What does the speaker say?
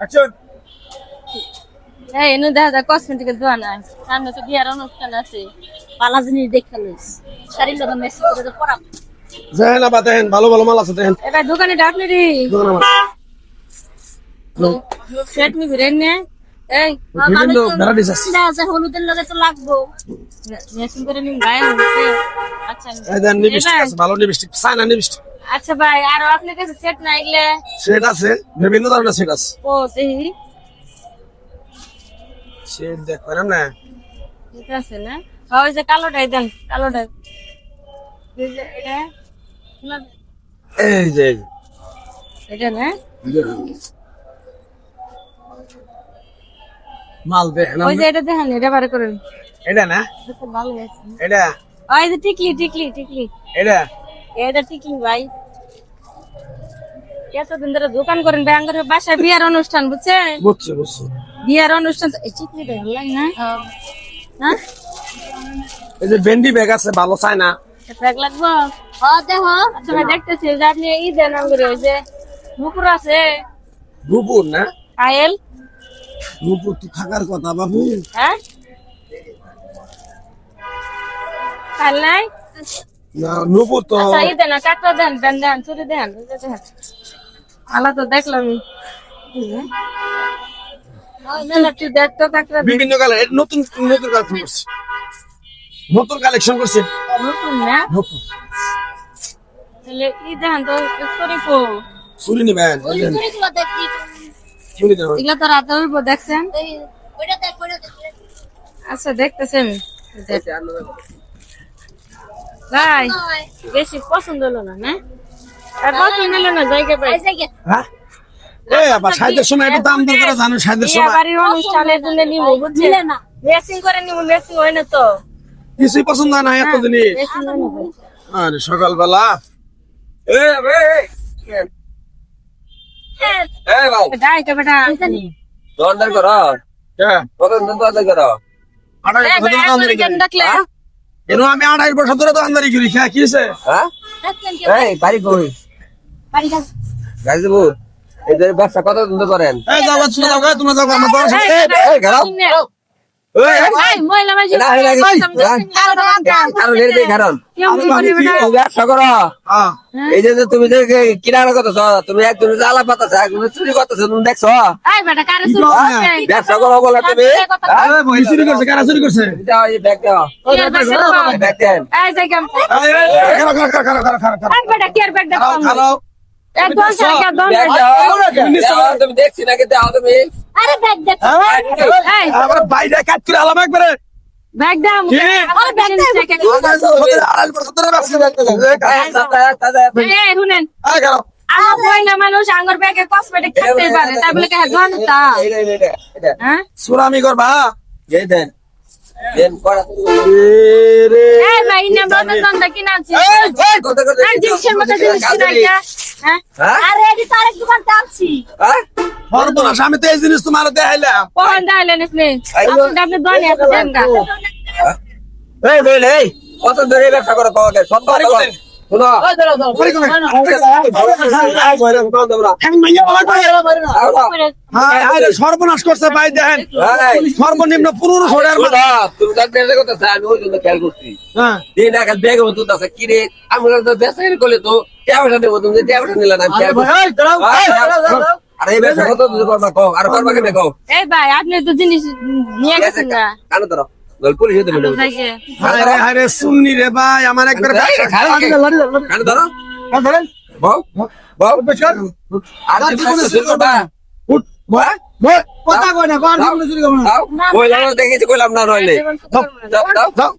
Action. এই এনে দেখা যায় কসমেটিকের দোকান আছে, সামনে তো বিয়ার অনুষ্ঠান আছে, পালা জিনিস দেখে লইস শাড়ির লগে মেসি করে পরা। দেখেন আবার দেখেন, ভালো ভালো মাল আছে দেখেন। এবার দোকানে ডাকলি দোকান আমার সেট মি ভিড়েন নে। এই বিভিন্ন ভ্যারাইটিস আছে। আছে হলুদের লগে তো লাগবো, মেসি করে নিম গায়ে হচ্ছে। আচ্ছা এই দেন লিপস্টিক আছে, ভালো লিপস্টিক, সাইনা লিপস্টিক। আচ্ছা ভাই, আর আপনার কাছে সেট না এগুলা? সেট আছে, বিভিন্ন ধরনের সেট আছে। ও দেখি সেট দেখবেন না? ঠিক আছে না? ওই যে কালোটাই দেন, কালোটাই। এই যে এটা এই যে এটা না? মাল দেখেন ওই যে এটা দেখেন, এটা বার করেন। এটা না? দেখতে ভালো আছে। এটা ওই যে টিকলি টিকলি টিকলি, এটা এটা টিকলি ভাই। এতদিন ধরে দোকান করেন ব্যাঙ্গের বাসায় বিয়ার অনুষ্ঠান, বুঝছেন? বুঝছি বুঝছি। বিয়ার অনুষ্ঠান এই টিকলিটা ভালো লাগে না? হ্যাঁ এই যে ভেন্ডি ব্যাগ আছে, ভালো চায়না। ব্যাগ লাগবো? হ্যাঁ দেখো, তুমি দেখতেছি যে আপনি ই দেন করে, ওই যে মুকুর আছে, নুপুর না? পায়েল। নুপুর তো থাকার কথা বাবু। হ্যাঁ পায়েল নাই? না নুপুর তো আচ্ছা ই দেন, কাকড়া দেন, দেন দেন, চুরি দেন, আলা তো দেখলাম। তুই দেখ তো কাকড়া দেন। বিভিন্ন কালার, নতুন নতুন কালেকশন করছে, নতুন কালেকশন করছে। নতুন না? নতুন তাহলে ই দেন তো, শরীফো চুরি নিবেন? চুরি দেবেন? এগুলো তো রাতে হইব, দেখছেন? আচ্ছা দেখতেছি আমি। ভাই বেশি পছন্দ হলো না, না? আর পছন্দ হলো না, জায়গা পাই। হ্যাঁ এই আবার সাইদের সময় একটু দাম দর করে জানো, সাইদের বিয়ে সময় বাড়ির অনুষ্ঠানের জন্য নিব, বুঝছেন? মেসিং করে নিব, মেসিং হয় না তো। কিছুই পছন্দ হয় না এত জিনিস। মেসিং হয় না ভাই। আরে সকালবেলা যাই তো বেটা। দোকানদার করো দোকানদার করো আড়াই এই বছর ভাই, ধরে একবার দোকানদারি কেন করি। ডাকলে? আমি 2.5 বছর ধরে দোকানদারি করি। খেয়া কি হয়েছে? হ্যাঁ এই বাড়ি কই বাড়ি কাছে। গাজীপুর এই যে ব্যবসা কত দিন ধরে করেন এই যাও তোমরা যাও গা, তোমরা যাও গা, আমার দোকান এই, সামনে। এই ঘরাও এই, মহিলা মানুষ। না, এই লাগে, কারণ এর দিয়ে কারণ কেমন কি করি বেটা? তুমি ব্যবসা করো হ্যাঁ এই যে তুমি যে কিনার করতেছ তুমি একদম আলা পাতাছ একদম চুরি করতেছ তুমি দেখছো এই বেটা, কারে শুরু কি করছে? ব্যবসা করো বলে তুমি এই বই চুরি করছে, কারা চুরি করছে? দাও এই ব্যাগ দাও কি আর ব্যাগ দেখবো? ব্যাগ দেন এই যে কেমন? এই খারাপ এই বেটা, কি আর ব্যাগ দেখবো? খারাপ একদম সাইকেল দন। ব্যাগ দাও তুমি দেখছি নাকি দাও তুমি আরে ব্যাগ দেখ। এই আমার বাইরে কাট করে আলাম একবারে। ব্যাগ দাও। কি? আরে ব্যাগ দাও। 2.5 বছর ধরে ব্যবসা করতেছি। এই শুনেন, এই খারাপ আমার মহিলা মানুষ আঙ্গুর ব্যাগে কসমেটিক থাকতেই পারে, তাই বলে কে ঘন্টা? এটা হ্যাঁ সুরামি করবা? এই দেন দেন করা রে এই ভাই, না নতুন দন্দা কিনা আছে। কত কত আর জিনিসের মধ্যে জিনিস কিনা হ্যাঁ? হ্যাঁ আরে এটি তো আরেক দোকান টানছি। হ্যাঁ সর্বনাশ, আমি তো এই জিনিস তোমার দেখাইলাম। কখন দাইলেন আপনি? আপনি দোকানে আছে দেন গা। এই বেল এই কত ধরে ব্যবসা করো পাওয়া যায় সব বাড়ি করে শুনো সর্বনাশ করছে ভাই, দেখেন সর্বনিম্ন 1500 টাকার তুমি তার দেশে কথা আমি ওই জন্য খেয়াল করছি হ্যাঁ দিন আকাল বেগ মতো আছে কি রে আমি তো বেসা করলে তো ট্যাবটা দেবো তুমি ট্যাবটা নিলে না আমি খেয়াল করছি আরে এই ব্যবসা কত দূর করবা কও আর করবা কেন কও এই ভাই, আপনি তো জিনিস নিয়ে গেছেন না। কানে ধরো গল পুলিশ হতে বলে যাইকে। হায়রে হায়রে শুননি রে ভাই, আমার একবার কানে ধরো বউ বউ আর তুমি শুরু করবা কথা কয় না, ওই দেখেছি কইলাম না নইলে জীবন শুরু করবো না। যাও